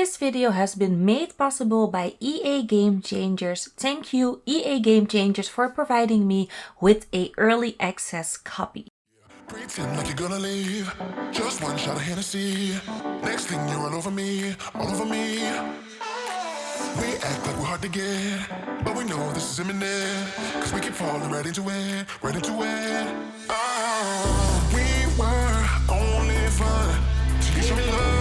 This video has been made possible by EA Game Changers. Thank you, EA Game Changers, for providing me with a early access copy. Pretend like you're gonna leave. Just one shot of Hennessy. Next thing you're all over me, all over me. We act like we're hard to get, but we know this is imminent. Cause we keep falling right into it, right into it. Oh, we were only fun till you show me love.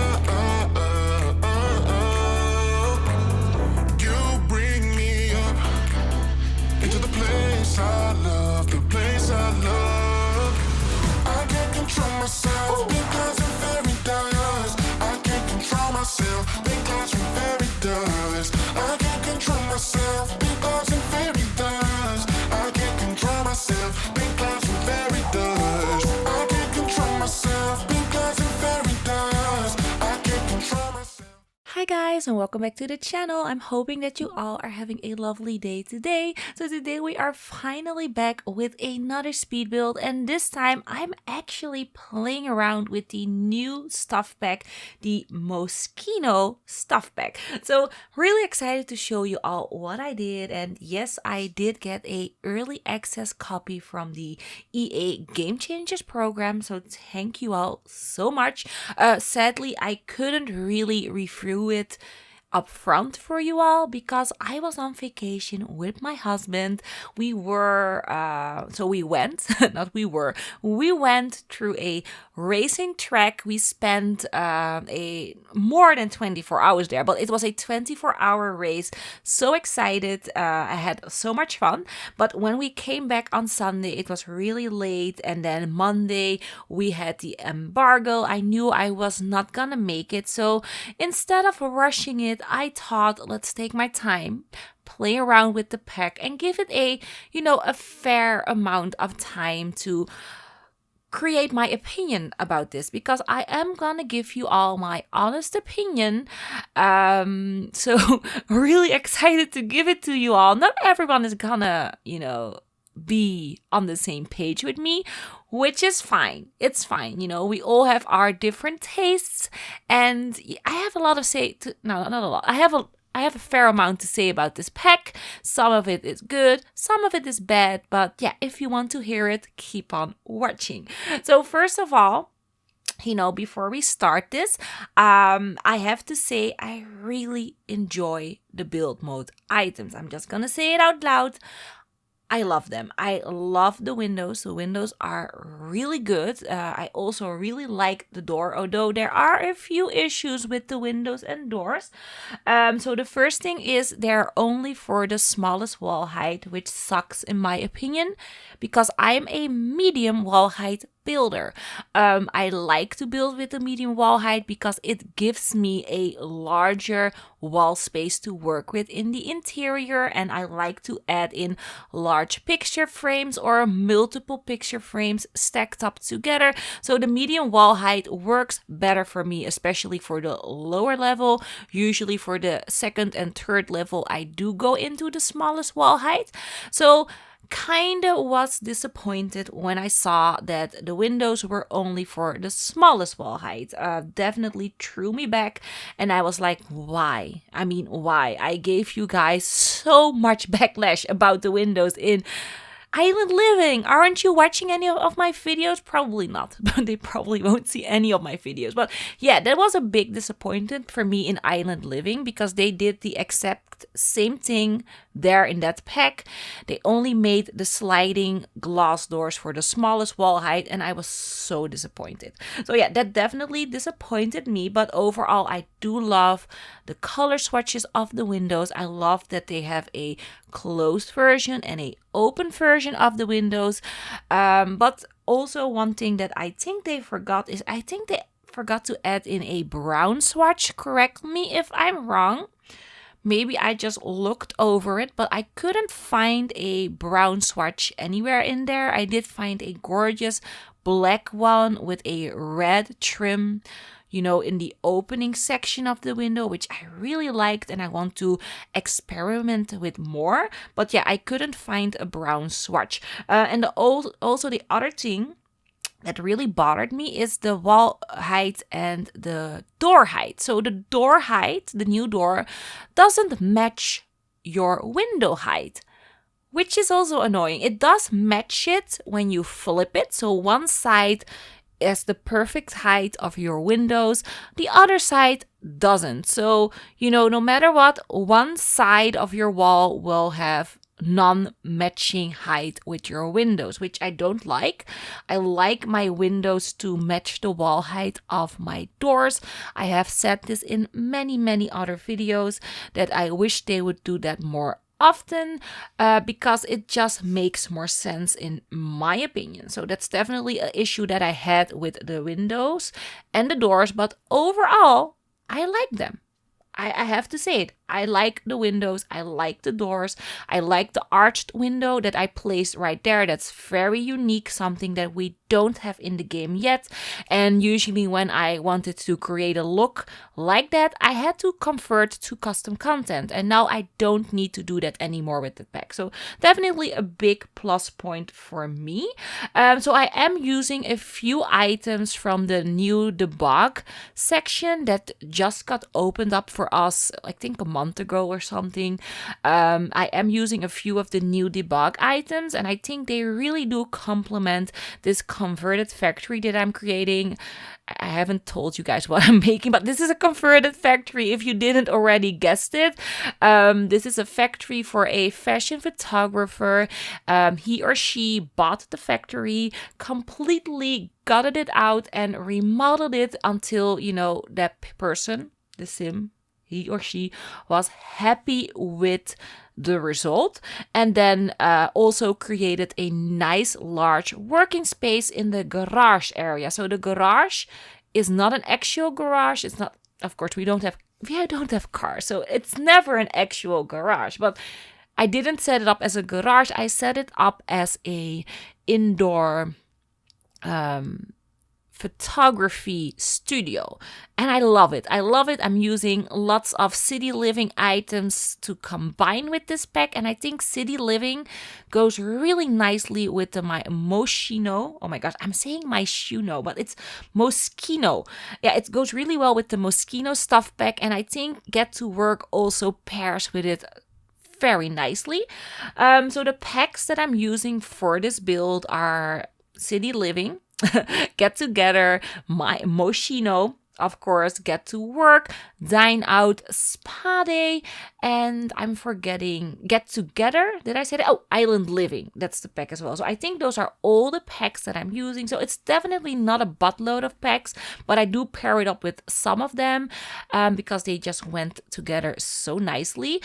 You bring me up into the place I love, the place I love. I can't control myself because I'm very dust. I can't control myself because I'm very dust. I can't control myself because I'm very dust. I can't control myself because I'm very dust. I can't control myself because I'm very dust. I can't control myself. Hi guys, and welcome back to the channel. I'm hoping that you all are having a lovely day today. So today we are finally back with another speed build, and this time I'm actually playing around with the new stuff pack, the Moschino Stuff pack. So really excited to show you all what I did, and yes, I did get a early access copy from the EA Game Changers program, so thank you all so much. Sadly, I couldn't really review it up front for you all because I was on vacation with my husband. We went through a racing track. We spent a more than 24 hours there, but it was a 24-hour race. So excited. I had so much fun. But when we came back on Sunday, it was really late, and then Monday we had the embargo. I knew I was not gonna make it, so instead of rushing it, I thought, let's take my time, play around with the pack, and give it a fair amount of time to create my opinion about this, because I am gonna give you all my honest opinion. So really excited to give it to you all. Not everyone is gonna, be on the same page with me, which is fine. It's fine. We all have our different tastes, and I have a lot of not a lot. I have a fair amount to say about this pack. Some of it is good, some of it is bad, but yeah, if you want to hear it, keep on watching. So first of all, before we start this, I have to say I really enjoy the build mode items. I'm just gonna say it out loud. I love them. I love the windows. The windows are really good. I also really like the door, although there are a few issues with the windows and doors. So the first thing is they're only for the smallest wall height, which sucks in my opinion, because I'm a medium wall height builder. I like to build with a medium wall height because it gives me a larger wall space to work with in the interior, and I like to add in large picture frames or multiple picture frames stacked up together. So the medium wall height works better for me, especially for the lower level. Usually for the second and third level, I do go into the smallest wall height. So kinda was disappointed when I saw that the windows were only for the smallest wall height. Definitely threw me back, and I was like, why? Why? I gave you guys so much backlash about the windows in Island Living. Aren't you watching any of my videos? Probably not, but they probably won't see any of my videos. But yeah, that was a big disappointment for me in Island Living, because they did the exact same thing there in that pack. They only made the sliding glass doors for the smallest wall height, and I was so disappointed. So yeah, that definitely disappointed me, but overall I do love the color swatches of the windows. I love that they have a closed version and a open version of the windows. But also one thing that I think they forgot is I think they forgot to add in a brown swatch. Correct me if I'm wrong. Maybe I just looked over it, but I couldn't find a brown swatch anywhere in there. I did find a gorgeous black one with a red trim, in the opening section of the window, which I really liked, and I want to experiment with more. But yeah, I couldn't find a brown swatch. And also the other thing that really bothered me is the wall height and the door height. So the door height, the new door, doesn't match your window height, which is also annoying. It does match it when you flip it. So one side is the perfect height of your windows, the other side doesn't. So, no matter what, one side of your wall will have non-matching height with your windows, which I don't like. I like my windows to match the wall height of my doors. I have said this in many other videos that I wish they would do that more often, because it just makes more sense in my opinion. So that's definitely an issue that I had with the windows and the doors, but overall I like them. I have to say it. I like the windows. I like the doors. I like the arched window that I placed right there. That's very unique, something that we don't have in the game yet. And usually when I wanted to create a look like that, I had to convert to custom content. And now I don't need to do that anymore with the pack. So definitely a big plus point for me. So I am using a few items from the new debug section that just got opened up for us, I think a month ago or something. I am using a few of the new debug items, and I think they really do complement this converted factory that I'm creating. I haven't told you guys what I'm making, but this is a converted factory if you didn't already guessed it. This is a factory for a fashion photographer. He or she bought the factory, completely gutted it out and remodeled it until, that person, the sim, he or she was happy with the result, and then also created a nice large working space in the garage area. So the garage is not an actual garage. It's not, of course, we don't have cars, so it's never an actual garage. But I didn't set it up as a garage. I set it up as a indoor photography studio, and I love it. I'm using lots of city living items to combine with this pack, and I think city living goes really nicely with my Moschino. Oh my gosh, I'm saying Moschino, but it's Moschino. Yeah, it goes really well with the Moschino Stuff pack, and I think Get to Work also pairs with it very nicely. So the packs that I'm using for this build are City Living, Get Together, my Moschino, of course, Get to Work, Dine Out, Spa Day, and I'm forgetting Get Together. Did I say that? Oh, Island Living. That's the pack as well. So I think those are all the packs that I'm using. So it's definitely not a buttload of packs, but I do pair it up with some of them because they just went together so nicely.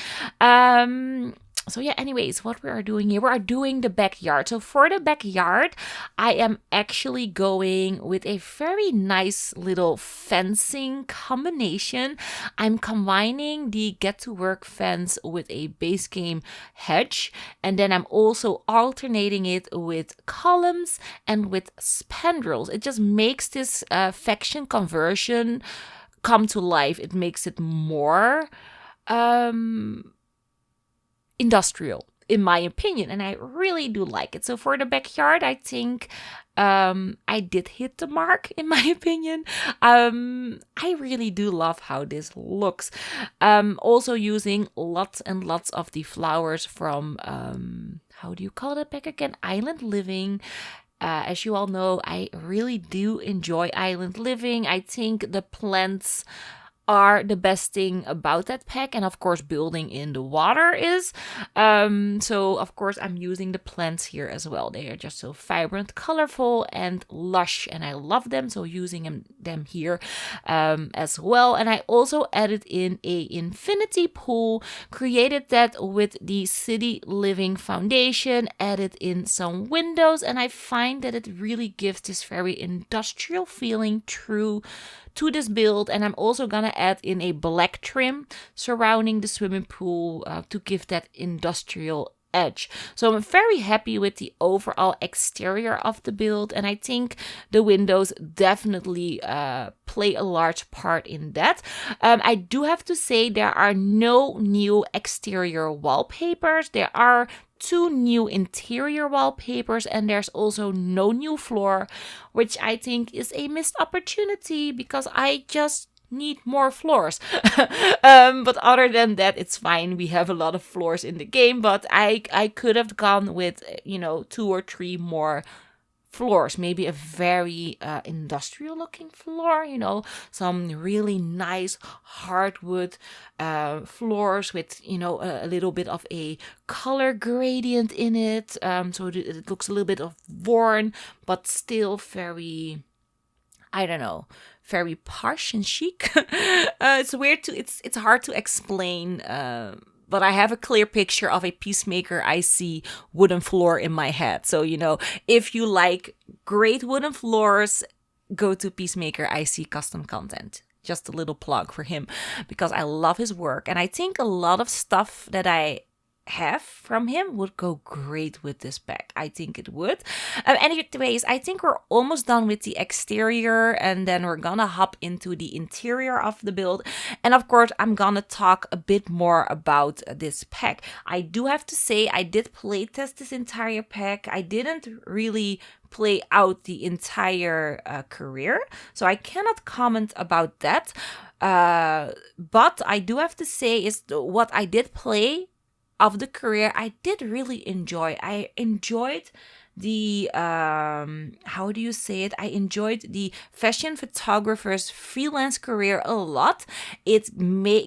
So yeah, anyways, what we are doing here, we are doing the backyard. So for the backyard, I am actually going with a very nice little fencing combination. I'm combining the Get to Work fence with a base game hedge, and then I'm also alternating it with columns and with spandrels. It just makes this faction conversion come to life. It makes it more industrial, in my opinion, and I really do like it. So for the backyard, I think I did hit the mark, in my opinion. I really do love how this looks. Also using lots and lots of the flowers from how do you call that pack again? Island Living. As you all know, I really do enjoy Island Living. I think the plants are the best thing about that pack, and of course building in the water is. So of course I'm using the plants here as well. They are just so vibrant, colorful, and lush, and I love them, so using them here as well. And I also added in a infinity pool, created that with the City Living foundation, added in some windows, and I find that it really gives this very industrial feeling to this build. And I'm also gonna add in a black trim surrounding the swimming pool to give that industrial edge. So I'm very happy with the overall exterior of the build, and I think the windows definitely play a large part in that. I do have to say there are no new exterior wallpapers. There are 2 new interior wallpapers, and there's also no new floor, which I think is a missed opportunity because I just need more floors. But other than that, it's fine. We have a lot of floors in the game, but I could have gone with 2 or 3 more floors, maybe a very industrial looking floor, some really nice hardwood floors with a little bit of a color gradient in it, so it looks a little bit of worn but still very, I don't know, very posh and chic. It's weird it's hard to explain, but I have a clear picture of a Peacemaker IC wooden floor in my head. So, if you like great wooden floors, go to Peacemaker IC Custom Content. Just a little plug for him because I love his work. And I think a lot of stuff that I have from him would go great with this pack. I think it would. Anyways, I think we're almost done with the exterior, and then we're gonna hop into the interior of the build. And of course, I'm gonna talk a bit more about this pack. I do have to say I did play test this entire pack. I didn't really play out the entire career, so I cannot comment about that. But I do have to say is what I did play of the career, I did really enjoy. I enjoyed the how do you say it? I enjoyed the fashion photographer's freelance career a lot. It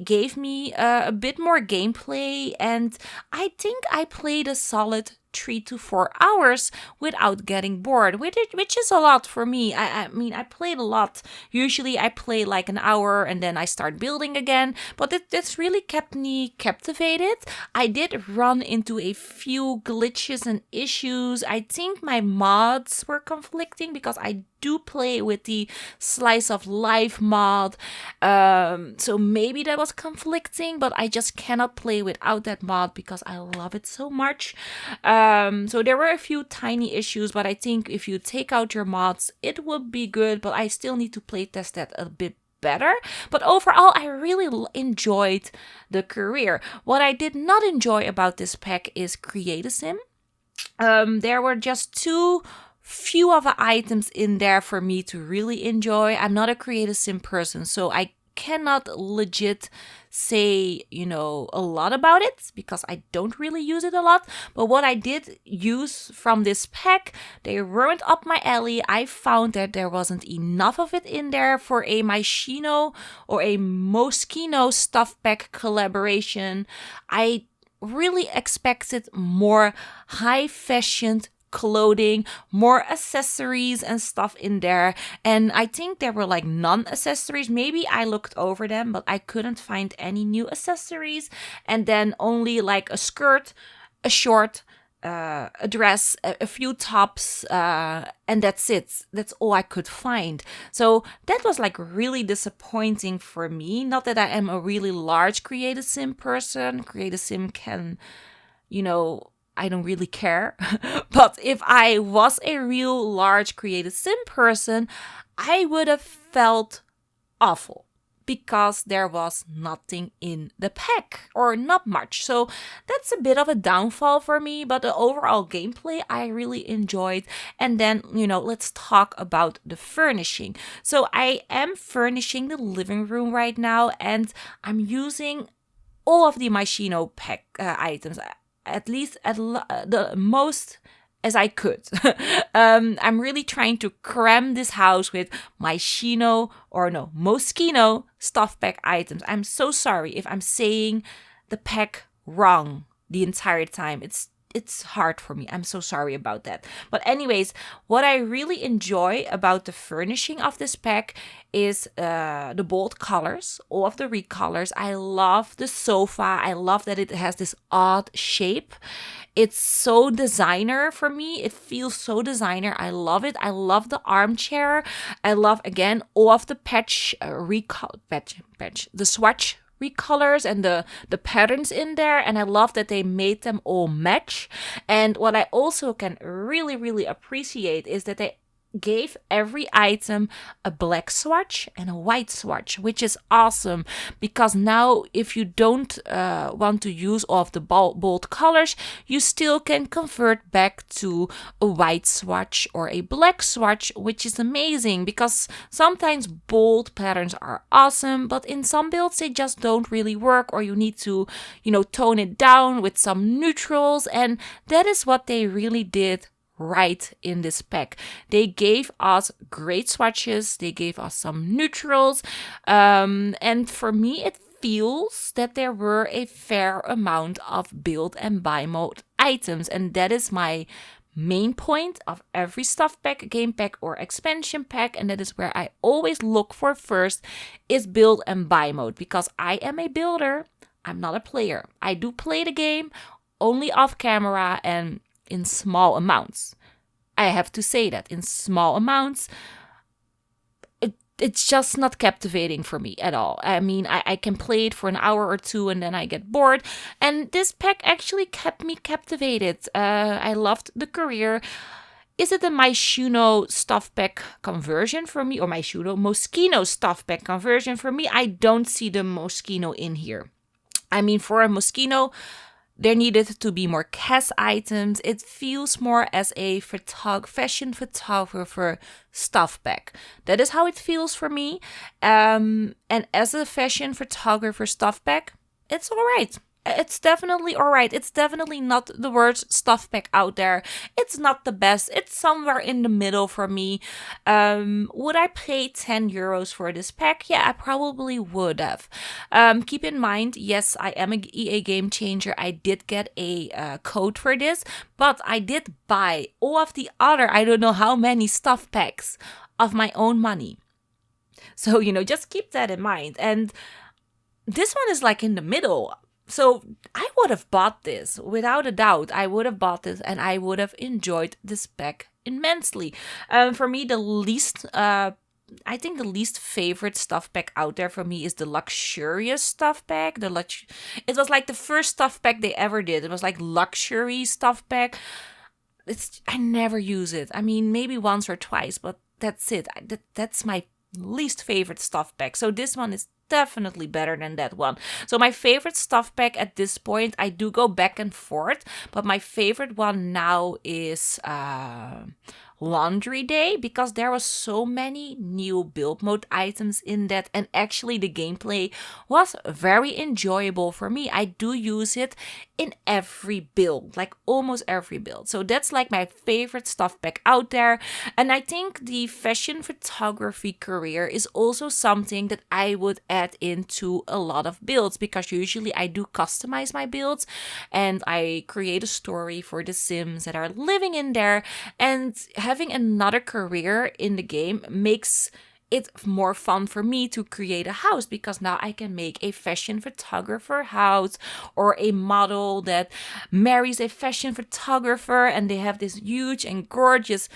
gave me a bit more gameplay, and I think I played a solid 3 to 4 hours without getting bored, which is a lot for me. I mean, I played a lot. Usually I play like an hour and then I start building again, but this really kept me captivated. I did run into a few glitches and issues. I think my mods were conflicting because I do play with the slice of life mod, so maybe that was conflicting, but I just cannot play without that mod because I love it so much. So there were a few tiny issues, but I think if you take out your mods it would be good, but I still need to play test that a bit better. But overall, I really enjoyed the career. What I did not enjoy about this pack is Create a Sim. There were just too few of the items in there for me to really enjoy. I'm not a Create a Sim person, so I cannot legit say, a lot about it because I don't really use it a lot. But what I did use from this pack, they weren't up my alley. I found that there wasn't enough of it in there for a Moschino or a Moschino Stuff pack collaboration. I really expected more high fashion clothing, more accessories and stuff in there, and I think there were like non-accessories. Maybe I looked over them, but I couldn't find any new accessories, and then only like a skirt, a short, a dress, a few tops, and that's it. That's all I could find. So that was like really disappointing for me. Not that I am a really large Create a Sim person. Create a Sim can, I don't really care. But if I was a real large Create a Sim person, I would have felt awful because there was nothing in the pack, or not much. So that's a bit of a downfall for me, but the overall gameplay I really enjoyed. And then, let's talk about the furnishing. So I am furnishing the living room right now, and I'm using all of the Moschino pack items, at least at the most as I could. I'm really trying to cram this house with Moschino Stuff pack items. I'm so sorry if I'm saying the pack wrong the entire time. It's hard for me. I'm so sorry about that. But anyways, what I really enjoy about the furnishing of this pack is the bold colors, all of the recolors. I love the sofa. I love that it has this odd shape. It's so designer for me. It feels so designer. I love it. I love the armchair. I love, again, all of the the swatch colors and the patterns in there, and I love that they made them all match. And what I also can really, really appreciate is that they gave every item a black swatch and a white swatch, which is awesome, because now if you don't want to use all of the bold colors, you still can convert back to a white swatch or a black swatch, which is amazing, because sometimes bold patterns are awesome, but in some builds they just don't really work, or you need to, tone it down with some neutrals, and that is what they really did right in this pack. They gave us great swatches, they gave us some neutrals, and for me it feels that there were a fair amount of build and buy mode items, and that is my main point of every stuff pack, game pack or expansion pack, and that is where I always look for first, is build and buy mode, because I am a builder, I'm not a player. I do play the game only off camera and in small amounts. I have to say that in small amounts, it's just not captivating for me at all. I mean, I can play it for an hour or two and then I get bored. And this pack actually kept me captivated. I loved the career. Is it a Moschino Stuff pack conversion for me, or Moschino Stuff pack conversion for me? I don't see the Moschino in here. I mean, for a Moschino, there needed to be more cast items. It feels more as a fashion photographer stuff pack. That is how it feels for me. And as a fashion photographer stuff pack, it's all right. It's definitely all right. It's definitely not the worst stuff pack out there. It's not the best. It's somewhere in the middle for me. Would I pay 10 euros for this pack? Yeah, I probably would have. Keep in mind, yes, I am an EA Game Changer. I did get a code for this, but I did buy all of the other, I don't know how many stuff packs of my own money. So, just keep that in mind. And this one is like in the middle. So I would have bought this, without a doubt. I would have bought this and I would have enjoyed this pack immensely. For me, I think the least favorite stuff pack out there for me is the luxurious stuff pack. It was like the first stuff pack they ever did. It was like luxury stuff pack. I never use it. I mean, maybe once or twice, but that's it. That's my least favorite stuff pack. So this one is definitely better than that one. So my favorite stuff pack at this point, I do go back and forth, but my favorite one now is Laundry Day, because there was so many new build mode items in that, and actually the gameplay was very enjoyable for me. I do use it in every build, like almost every build. So that's like my favorite stuff pack out there. And I think the fashion photography career is also something that I would add into a lot of builds, because usually I do customize my builds and I create a story for the Sims that are living in there, and having another career in the game makes it more fun for me to create a house, because now I can make a fashion photographer house, or a model that marries a fashion photographer and they have this huge and gorgeous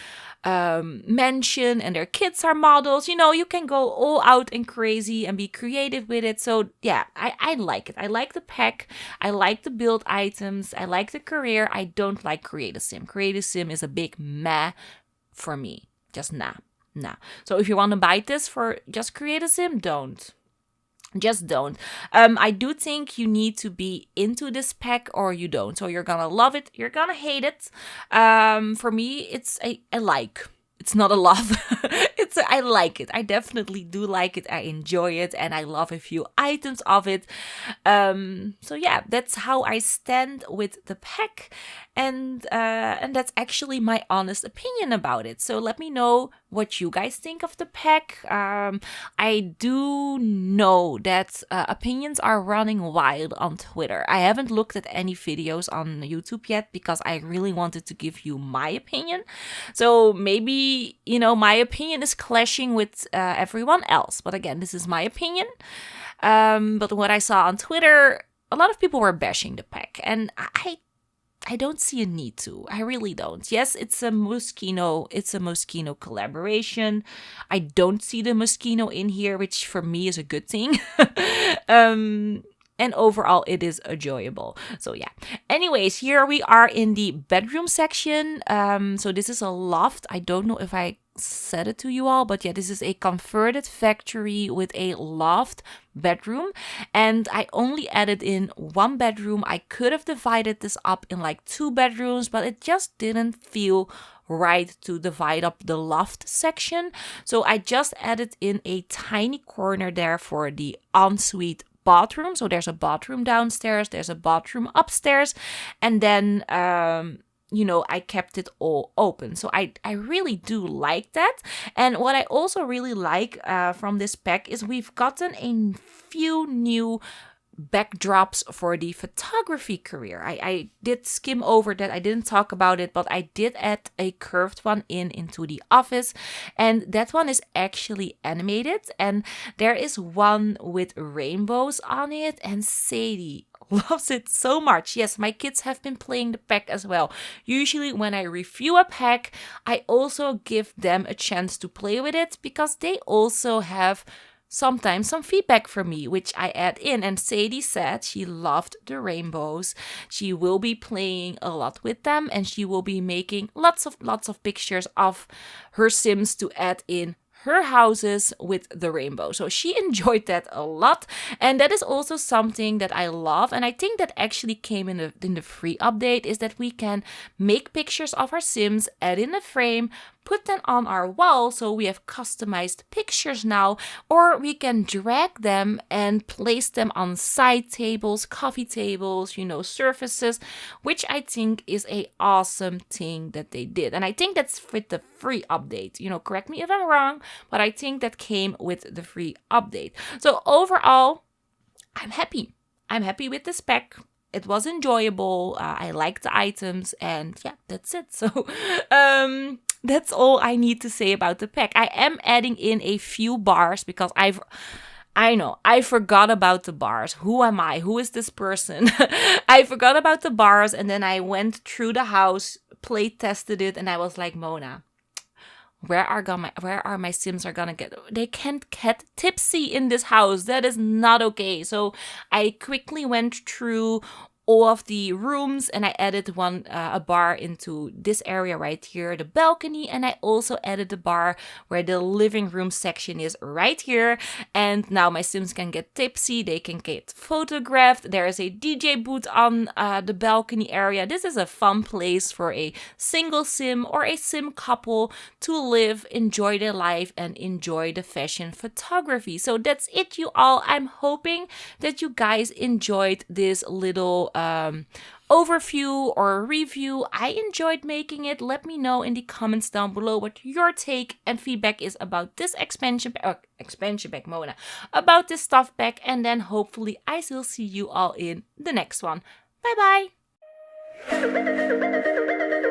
mansion and their kids are models. You can go all out and crazy and be creative with it. So yeah, I like it. I like the pack. I like the build items. I like the career. I don't like Create a Sim. Create a Sim is a big meh for me. Just nah. So if you want to buy this for just Create a Sim, don't. Just don't. I do think you need to be into this pack or you don't. So you're gonna love it. You're gonna hate it. For me, it's a like. It's not a love. I like it. I definitely do like it. I enjoy it, and I love a few items of it. So yeah, that's how I stand with the pack, and that's actually my honest opinion about it. So let me know what you guys think of the pack. I do know that opinions are running wild on Twitter. I haven't looked at any videos on YouTube yet, because I really wanted to give you my opinion. So maybe, my opinion is clashing with everyone else. But again, this is my opinion. But what I saw on Twitter, a lot of people were bashing the pack. And I don't see a need to. I really don't. Yes, it's a Moschino collaboration. I don't see the Moschino in here, which for me is a good thing. And overall, it is enjoyable. So yeah. Anyways, here we are in the bedroom section. So this is a loft. I don't know if I said it to you all, but yeah, this is a converted factory with a loft bedroom, and I only added in one bedroom. I could have divided this up in like 2 bedrooms, but it just didn't feel right to divide up the loft section. So I just added in a tiny corner there for the ensuite bathroom. So there's a bathroom downstairs, there's a bathroom upstairs, and then I kept it all open. So I really do like that. And what I also really like from this pack is we've gotten a few new backdrops for the photography career. I did skim over that. I didn't talk about it, but I did add a curved one into the office, and that one is actually animated, and there is one with rainbows on it, and Sadie loves it so much. Yes, my kids have been playing the pack as well. Usually when I review a pack, I also give them a chance to play with it, because they also have sometimes some feedback from me, which I add in. And Sadie said she loved the rainbows. She will be playing a lot with them, and she will be making lots of pictures of her Sims to add in her houses with the rainbow. So she enjoyed that a lot, and that is also something that I love, and I think that actually came in the free update, is that we can make pictures of our Sims, add in a frame, put them on our wall, so we have customized pictures now, or we can drag them and place them on side tables, coffee tables, surfaces, which I think is a awesome thing that they did. And I think that's with the free update. Correct me if I'm wrong, but I think that came with the free update. So overall, I'm happy. I'm happy with this pack. It was enjoyable. I liked the items, and yeah, that's it. So, that's all I need to say about the pack. I am adding in a few bars because I forgot about the bars. Who am I? Who is this person? I forgot about the bars, and then I went through the house, play tested it, and I was like, Mona, where are my Sims are gonna get? They can't get tipsy in this house. That is not okay. So I quickly went through all of the rooms, and I added a bar into this area right here, the balcony, and I also added the bar where the living room section is right here. And now my Sims can get tipsy, they can get photographed. There is a DJ booth on the balcony area. This is a fun place for a single Sim or a Sim couple to live, enjoy their life, and enjoy the fashion photography. So that's it, you all. I'm hoping that you guys enjoyed this little overview or review. I enjoyed making it. Let me know in the comments down below what your take and feedback is about this expansion pack, Mona, about this stuff pack, and then hopefully I will see you all in the next one. Bye bye.